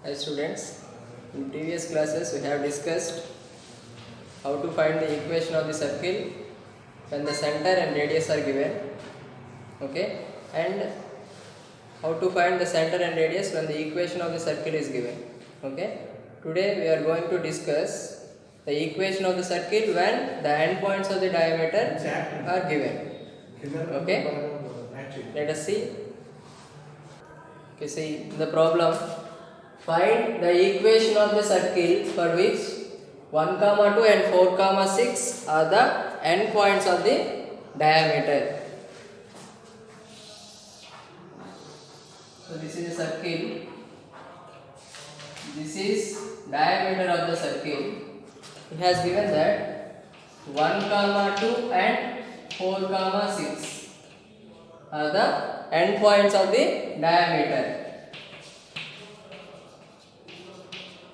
Hi students, in previous classes we have discussed how to find the equation of the circle when the center and radius are given, okay, and how to find the center and radius when the equation of the circle is given, okay. Today we are going to discuss the equation of the circle when the endpoints of the diameter are given, okay. Let us see. Okay, see the problem. Find the equation of the circle for which 1, 2 and 4, 6 are the endpoints of the diameter. So this is a circle. This is diameter of the circle. It has given that 1, 2 and 4, 6 are the endpoints of the diameter.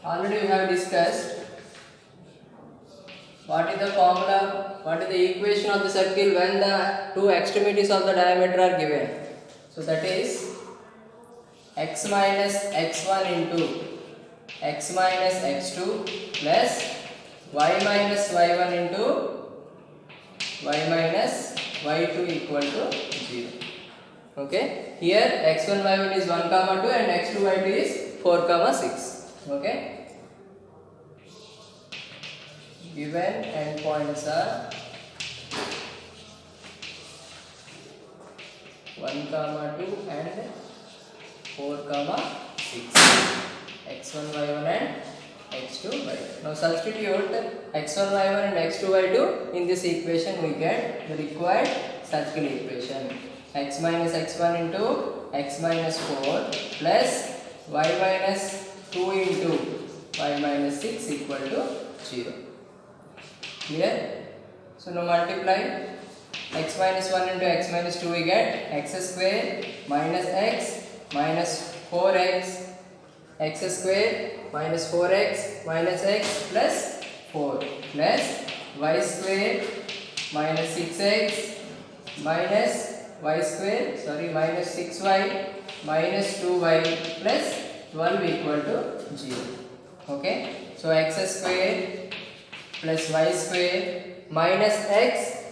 Already we have discussed what is the formula, what is the equation of the circle when the two extremities of the diameter are given. So that is x minus x1 into x minus x2 plus y minus y1 into y minus y2 equal to 0. Okay, here x1 y1 is 1, 2 and x2 y2 is 4, 6. Okay, given endpoints are 1, 2 and 4, 6, x1 y1 and x2 y2. Now substitute x1 y1 and x2 y2 in this equation. We get the required circle equation. X minus x1 into x minus 4 plus y minus 2 into y minus 6 equal to 0. Clear? So now multiply x minus 1 into x minus 2, we get x square minus x minus 4x, x square minus 4x minus x plus 4 plus y square minus 6x minus y square minus 6y minus 2y plus 12 equal to 0. Okay, so x square plus y square minus x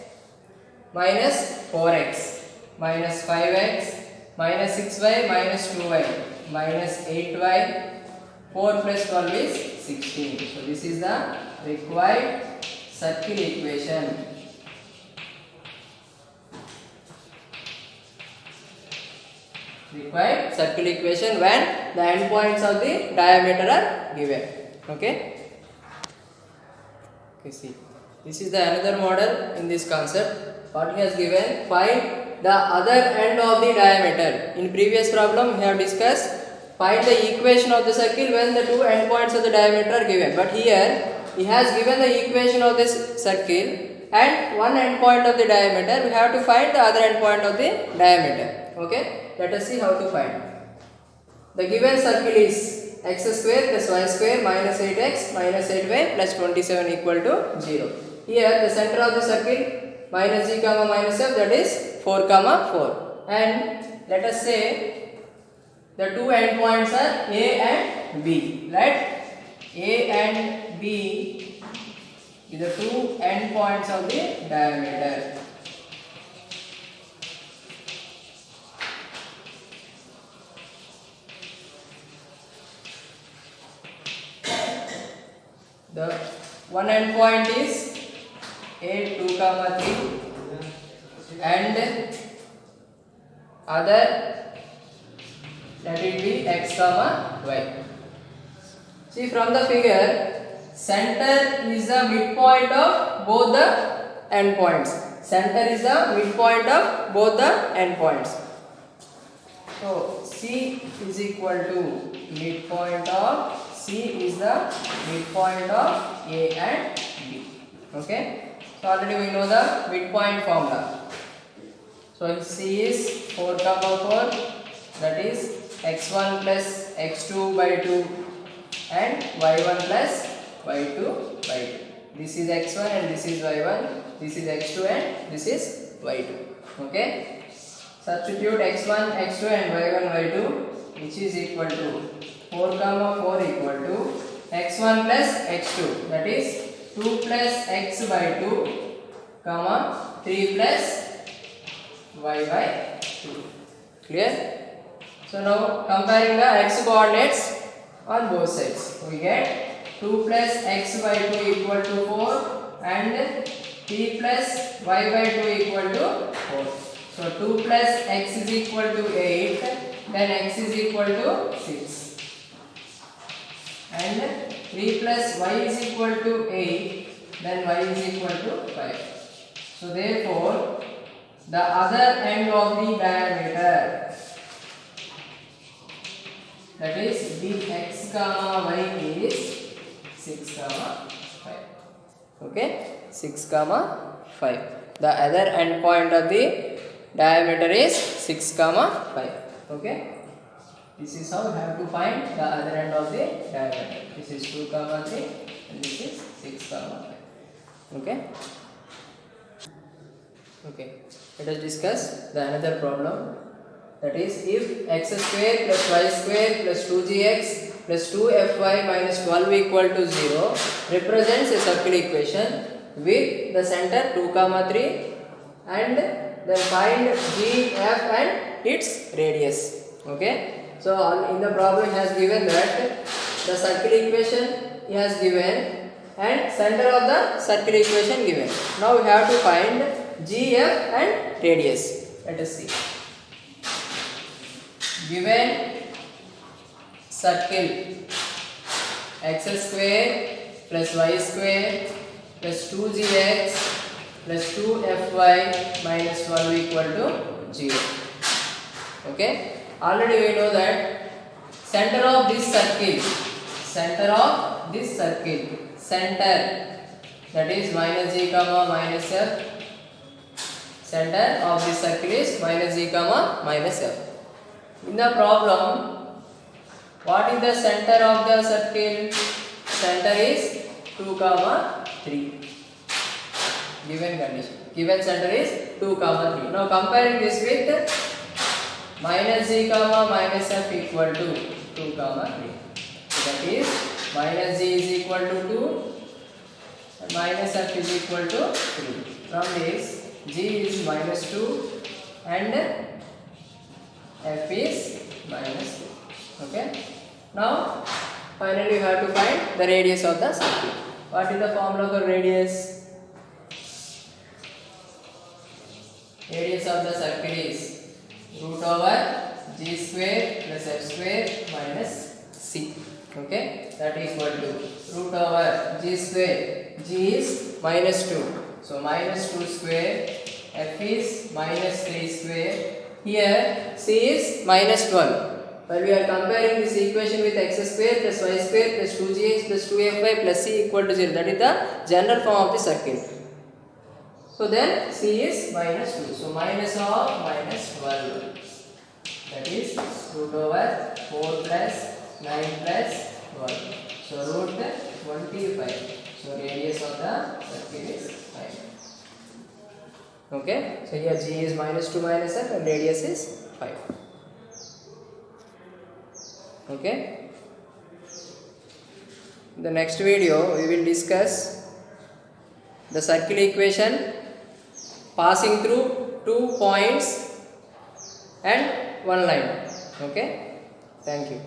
minus 4x minus 5x minus 6y minus 2y minus 8y, 4 plus 12 is 16. So this is the required circle equation. Required circle equation when the endpoints of the diameter are given. Okay. Okay, see. This is the another model in this concept. What he has given, find the other end of the diameter. In previous problem we have discussed find the equation of the circle when the two endpoints of the diameter are given. But here he has given the equation of this circle and one endpoint of the diameter. We have to find the other endpoint of the diameter. Okay, let us see how to find. The given circle is x square plus y square minus 8x minus 8y plus 27 equal to 0. Here the center of the circle minus g comma minus f, that is 4, 4. And let us say the two endpoints are a and b, right? A and b is the two endpoints of the diameter. The one endpoint is a 2, 3 and other, let it be x, y. See from the figure, center is the midpoint of both the endpoints. Center is the midpoint of both the endpoints. So C is equal to midpoint of, C is the midpoint of A and B. Okay. So already we know the midpoint formula. So C is 4, 4, that is x1 plus x2 by 2 and y1 plus y2 by 2. This is x1 and this is y1, this is x2 and this is y2. Okay. Substitute x1, x2 and y1, y2 which is equal to 4 comma 4 equal to x1 plus x2, that is 2 plus x by 2 comma 3 plus y by 2. Clear? So now comparing the x coordinates on both sides, we get 2 plus x by 2 equal to 4 and 3 plus y by 2 equal to 4. So 2 plus x is equal to 8, then x is equal to 6, and 3 plus y is equal to 8, then y is equal to 5. So therefore the other end of the diameter, that is dx comma y, is 6 comma 5. Okay, 6 comma 5. The other end point of the diameter is 6 comma 5. Okay, this is how we have to find the other end of the diameter. This is 2 comma 3 and this is 6 comma 5. Okay. Okay, let us discuss the another problem, that is if x square plus y square plus 2gx plus 2fy minus 12 equal to 0 represents a circle equation with the center 2 comma 3, and then find g, f and its radius. Okay, so in the problem he has given that the circle equation he has given and center of the circle equation given. Now we have to find g, f and radius. Let us see. Given circle x square plus y square plus 2gx plus 2fy minus 12 equal to 0. Okay, already we know that center of this circle, center that is minus g comma minus f, center of this circle is minus g comma minus f. In the problem, what is the center of the circle? Center is 2 comma 3. Given condition, given center is 2 comma 3. Now comparing this with minus g comma minus f equal to 2 comma 3. So that is minus g is equal to 2 and minus f is equal to 3. From this, g is minus 2 and f is minus 2. Okay. Now finally you have to find the radius of the circle. What is the formula for radius? Radius of the circle is root over g square plus f square minus c. Okay, that equal to root over g square. G is minus 2, so minus 2 square, f is minus 3 square. Here c is minus 12. While we are comparing this equation with x square plus y square plus 2gx plus 2fy plus c equal to 0, that is the general form of the circle. So then c is minus 2. So minus of minus 12, that is root over 4 plus 9 plus 12. So root 25. So radius of the circle is 5. Okay. So here g is minus 2 minus f and radius is 5. Okay. In the next video we will discuss the circle equation passing through 2 points and 1 line. Okay. Thank you.